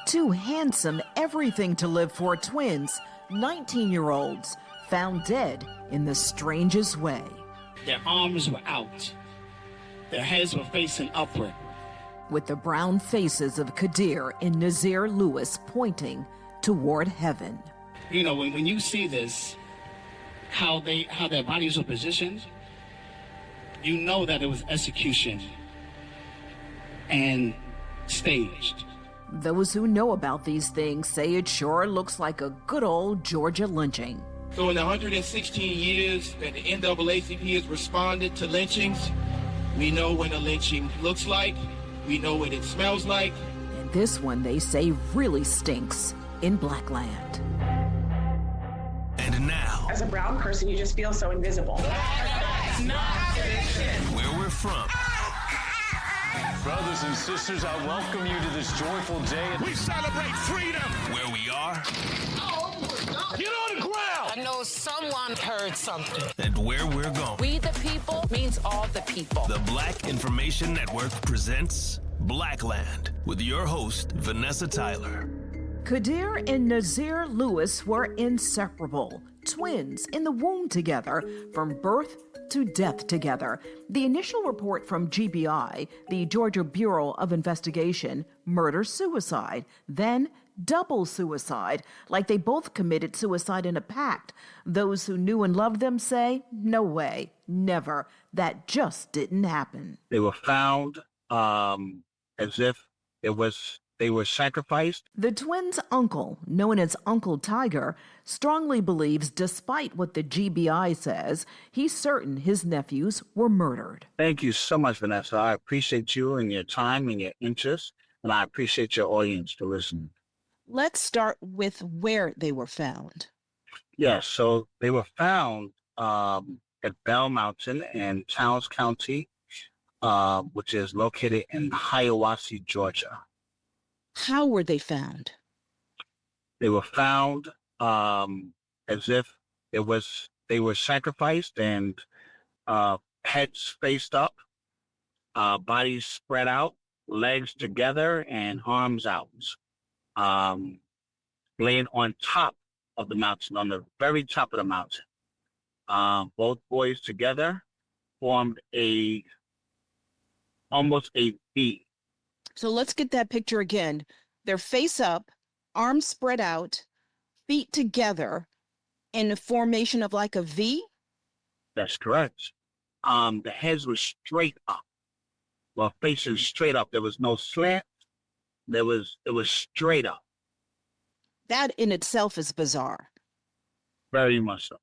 Two handsome, everything-to-live-for twins, 19-year-olds, found dead in the strangest way. Their arms were out. Their heads were facing upward. With the brown faces of Qaadir and Naazir Lewis pointing toward heaven. You know, when you see this, how their bodies were positioned, you know that it was execution and staged. Those who know about these things say it sure looks like a good old Georgia lynching. So in the 116 years that the NAACP has responded to lynchings, we know what a lynching looks like, we know what it smells like. And this one, they say, really stinks in Blackland. And now, as a brown person, you just feel so invisible. That's not fiction. Where we're from. Brothers and sisters, I welcome you to this joyful day. We celebrate freedom. Where we are. Get on the ground! I know someone heard something. And where we're going. We the people means all the people. The Black Information Network presents Blackland with your host, Vanessa Tyler. Qaadir and Naazir Lewis were inseparable, twins in the womb together, from birth to death together. The initial report from GBI, the Georgia Bureau of Investigation, murder-suicide, then double suicide, like they both committed suicide in a pact. Those who knew and loved them say, no way, never. That just didn't happen. They were found as if they were sacrificed. The twins' uncle, known as Uncle Tiger, strongly believes, despite what the GBI says, he's certain his nephews were murdered. Thank you so much, Vanessa. I appreciate you and your time and your interest, and I appreciate your audience to listen. Let's start with where they were found. Yes, so they were found at Bell Mountain in Towns County, which is located in Hiawassee, Georgia. How were they found? They were found as if they were sacrificed and heads faced up, bodies spread out, legs together, and arms out. Laying on top of the mountain, on the very top of the mountain. Both boys together formed almost a V. So let's get that picture again. They're face up, arms spread out, feet together in a formation of like a V? That's correct. The heads were straight up. Well, faces straight up. There was no slant. It was straight up. That in itself is bizarre. Very much so.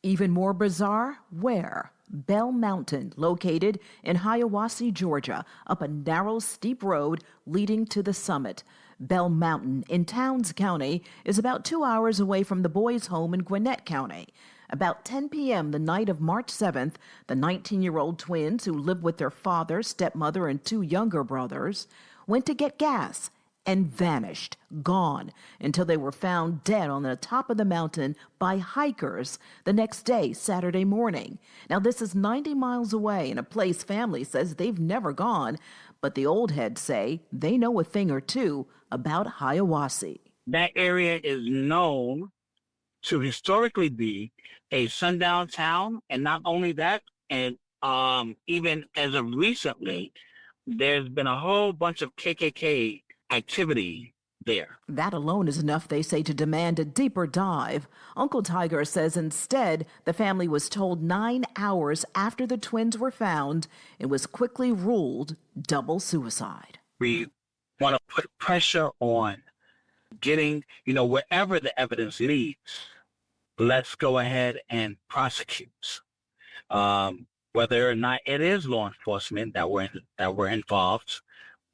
Even more bizarre, where? Bell Mountain, located in Hiawassee, Georgia, up a narrow, steep road leading to the summit. Bell Mountain in Towns County is about 2 hours away from the boys' home in Gwinnett County. About 10 p.m. the night of March 7th, the 19-year-old twins, who lived with their father, stepmother, and two younger brothers, went to get gas and vanished, gone, until they were found dead on the top of the mountain by hikers the next day, Saturday morning. Now, this is 90 miles away in a place family says they've never gone, but the old heads say they know a thing or two about Hiawassee. That area is known to historically be a sundown town, and not only that, and even as of recently, there's been a whole bunch of KKK activity there. That alone is enough, they say, to demand a deeper dive. Uncle Tiger says instead the family was told 9 hours after the twins were found it was quickly ruled double suicide. We want to put pressure on getting, wherever the evidence leads, let's go ahead and prosecute. Whether or not it is law enforcement that were involved,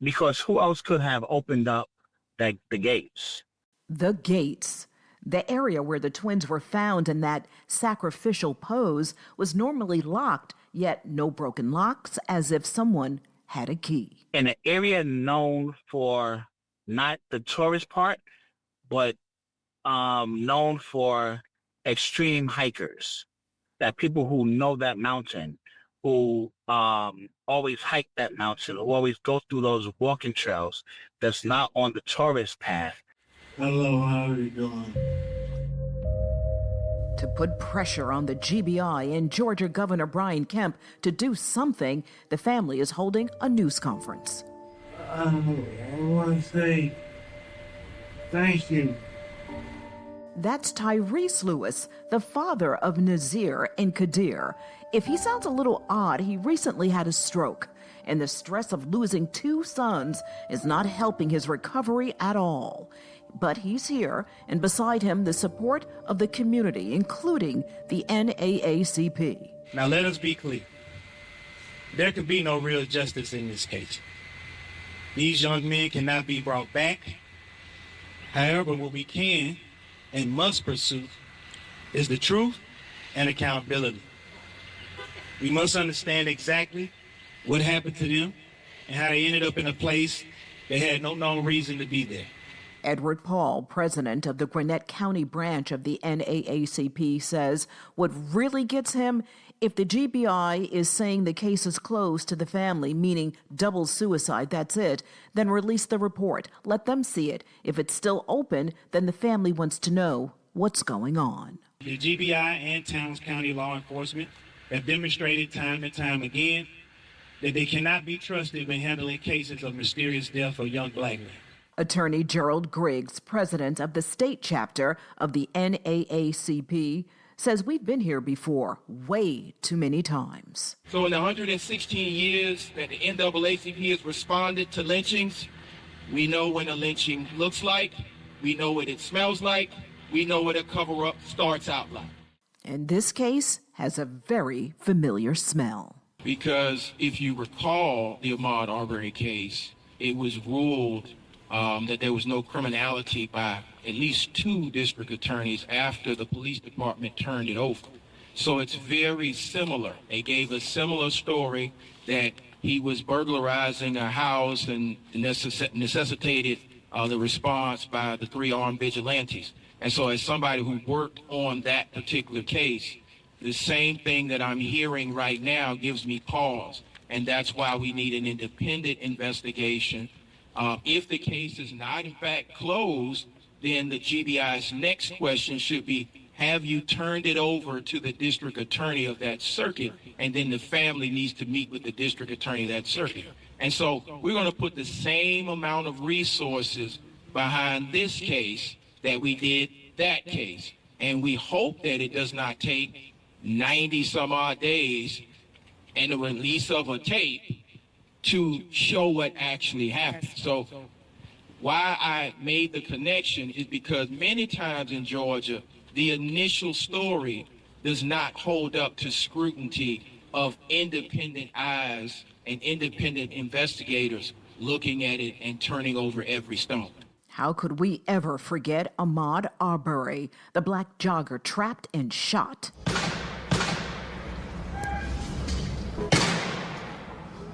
because who else could have opened up the gates? The gates. The area where the twins were found in that sacrificial pose was normally locked, yet no broken locks, as if someone had a key. In an area known for not the tourist part, but known for extreme hikers, that people who know that mountain who always hike that mountain, who always go through those walking trails that's not on the tourist path. Hello, how are you doing? To put pressure on the GBI and Georgia Governor Brian Kemp to do something, the family is holding a news conference. I want to say thank you. That's Tyrese Lewis, the father of Naazir and Qaadir. If he sounds a little odd, he recently had a stroke, and the stress of losing two sons is not helping his recovery at all. But he's here, and beside him, the support of the community, including the NAACP. Now, let us be clear. There can be no real justice in this case. These young men cannot be brought back. However, what we can and must pursue is the truth and accountability. We must understand exactly what happened to them and how they ended up in a place they had no known reason to be there. Edward Paul, president of the Gwinnett County branch of the NAACP, says what really gets him, if the GBI is saying the case is closed to the family, meaning double suicide, that's it, then release the report. Let them see it. If it's still open, then the family wants to know what's going on. The GBI and Towns County law enforcement have demonstrated time and time again that they cannot be trusted when handling cases of mysterious death of young black men. Attorney Gerald Griggs, president of the state chapter of the NAACP, says we've been here before way too many times. So in the 116 years that the NAACP has responded to lynchings, we know when a lynching looks like, we know what it smells like, we know what a cover-up starts out like. And this case has a very familiar smell. Because if you recall the Ahmaud Arbery case, it was ruled that there was no criminality by at least two district attorneys after the police department turned it over. So it's very similar. They gave a similar story that he was burglarizing a house and necessitated the response by the three armed vigilantes. And so as somebody who worked on that particular case, the same thing that I'm hearing right now gives me pause. And that's why we need an independent investigation. If the case is not in fact closed, then the GBI's next question should be, have you turned it over to the district attorney of that circuit? And then the family needs to meet with the district attorney of that circuit. And so we're going to put the same amount of resources behind this case that we did that case. And we hope that it does not take 90 some odd days and the release of a tape to show what actually happened. So why I made the connection is because many times in Georgia, the initial story does not hold up to scrutiny of independent eyes and independent investigators looking at it and turning over every stone. How could we ever forget Ahmaud Arbery, the black jogger trapped and shot?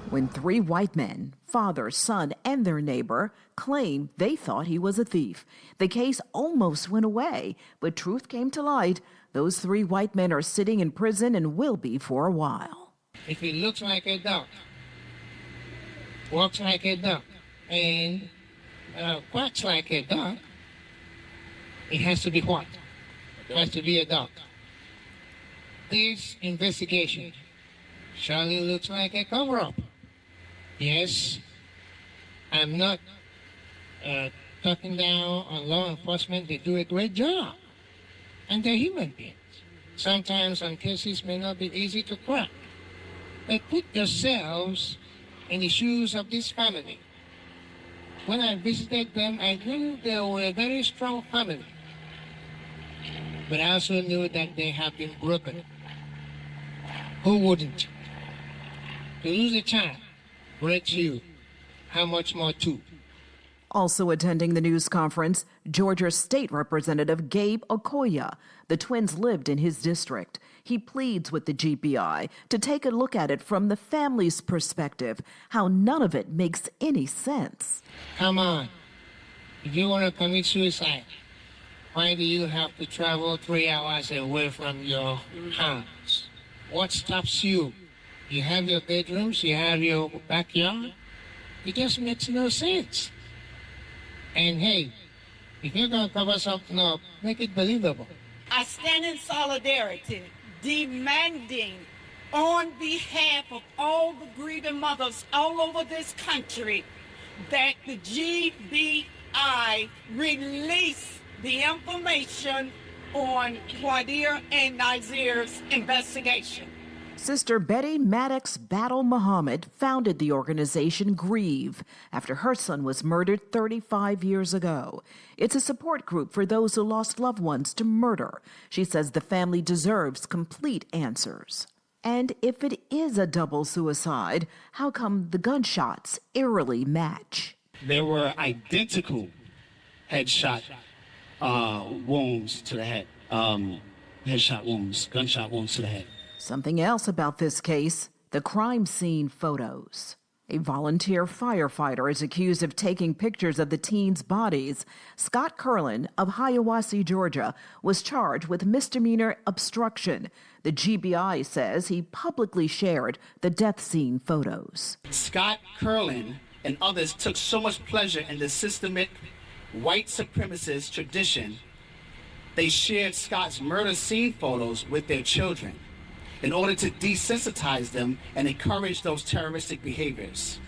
When three white men, father, son, and their neighbor, claimed they thought he was a thief. The case almost went away, but truth came to light. Those three white men are sitting in prison and will be for a while. If he looks like a duck, walks like a duck, and quacks like a duck, it has to be what? It has to be a duck. This investigation surely looks like a cover-up. Yes, I'm not talking down on law enforcement. They do a great job, and they're human beings. Sometimes some cases may not be easy to crack. But put yourselves in the shoes of this family. When I visited them, I knew they were a very strong family. But I also knew that they have been broken. Who wouldn't? To lose a child breaks you. How much more two? Also attending the news conference, Georgia State Representative Gabe Okoye. The twins lived in his district. He pleads with the GBI to take a look at it from the family's perspective, how none of it makes any sense. Come on. If you want to commit suicide, why do you have to travel 3 hours away from your house? What stops you You have your bedrooms, you have your backyard. It just makes no sense. And hey, if you're going to cover something up, make it believable. I stand in solidarity, demanding on behalf of all the grieving mothers all over this country that the GBI release the information on Qaadir and Naazir's investigation. Sister Betty Maddox Battle Muhammad founded the organization Grieve after her son was murdered 35 years ago. It's a support group for those who lost loved ones to murder. She says the family deserves complete answers. And if it is a double suicide, how come the gunshots eerily match? There were identical headshot wounds to the head. Headshot wounds, gunshot wounds to the head. Something else about this case, the crime scene photos. A volunteer firefighter is accused of taking pictures of the teens' bodies. Scott Curlin of Hiawassee, Georgia, was charged with misdemeanor obstruction. The GBI says he publicly shared the death scene photos. Scott Curlin and others took so much pleasure in the systemic white supremacist tradition, they shared Scott's murder scene photos with their children in order to desensitize them and encourage those terroristic behaviors.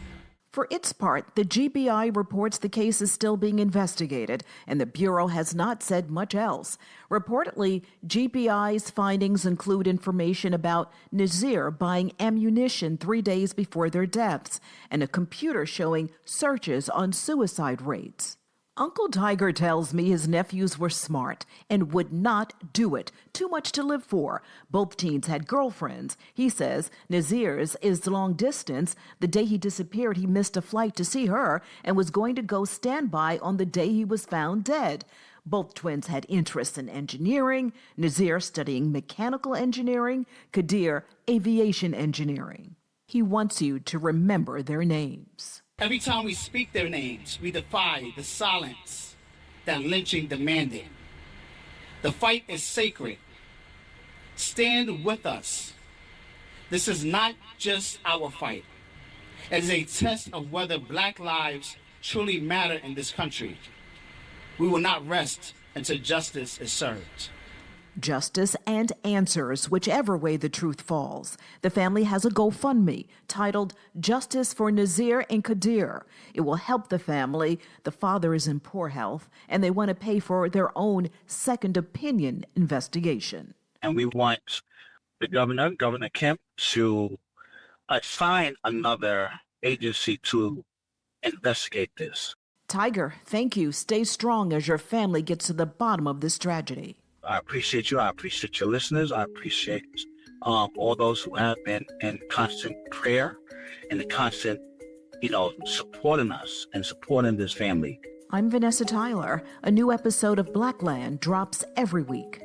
For its part, the GBI reports the case is still being investigated, and the Bureau has not said much else. Reportedly, GBI's findings include information about Naazir buying ammunition 3 days before their deaths, and a computer showing searches on suicide rates. Uncle Tiger tells me his nephews were smart and would not do it. Too much to live for. Both teens had girlfriends. He says Naazir's is long distance. The day he disappeared, he missed a flight to see her and was going to go standby on the day he was found dead. Both twins had interests in engineering, Naazir studying mechanical engineering, Qaadir aviation engineering. He wants you to remember their names. Every time we speak their names, we defy the silence that lynching demanded. The fight is sacred. Stand with us. This is not just our fight. It is a test of whether Black lives truly matter in this country. We will not rest until justice is served. Justice and answers, whichever way the truth falls. The family has a GoFundMe titled Justice for Naazir and Qaadir. It will help the family. The father is in poor health, and they want to pay for their own second opinion investigation. And we want the governor, Governor Kemp, to assign another agency to investigate this. Tiger, thank you. Stay strong as your family gets to the bottom of this tragedy. I appreciate you. I appreciate your listeners. I appreciate all those who have been in constant prayer and the constant, supporting us and supporting this family. I'm Vanessa Tyler. A new episode of Blackland drops every week.